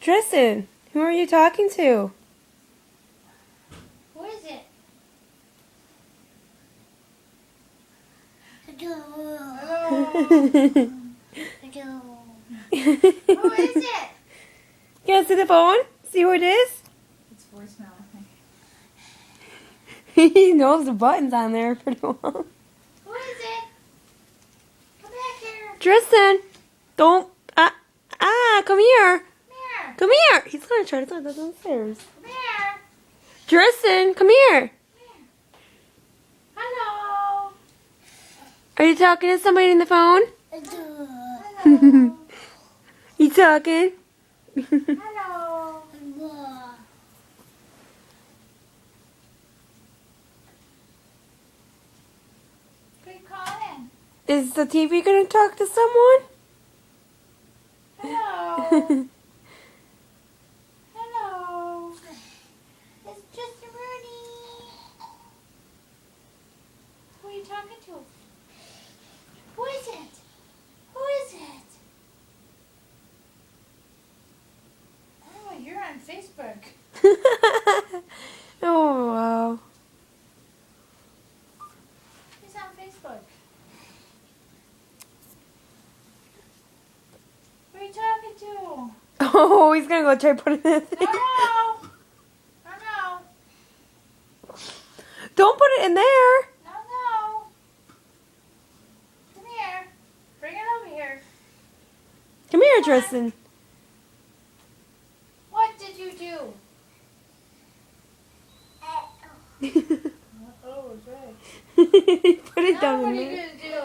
Tristan, who are you talking to? Who is it? Who is it? You want to see the phone? See who it is? It's voicemail, I think. He knows the buttons on there pretty well. Who is it? Come back here. Tristan, don't. Come here. Come here. Come here. He's going to try to throw that downstairs. Come here. Tristan, come here. Hello. Are you talking to somebody on the phone? Hello. You talking? Hello. Who are you calling? Is the TV going to talk to someone? Hello. Hello. It's just Rudy. Who are you talking to? Who is it? Who is it? Oh, you're on Facebook. Oh, wow. Who's on Facebook? Who are you talking to? Oh, he's going to go try putting it in. No. No. Don't put it in there. No. Come here. Bring it over here. Come here, Tristan. What did you do? Oh, right. Put it Now down what in are you there. going to do?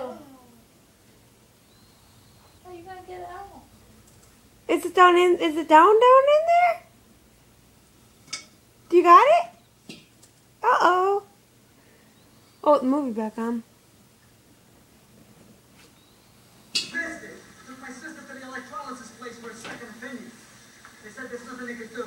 How are you going to get it out? Is it down in there? Do you got it? Uh-oh. Oh, the movie back on. Took my sister to the electrolysis place for a second opinion. They said there's nothing they could do.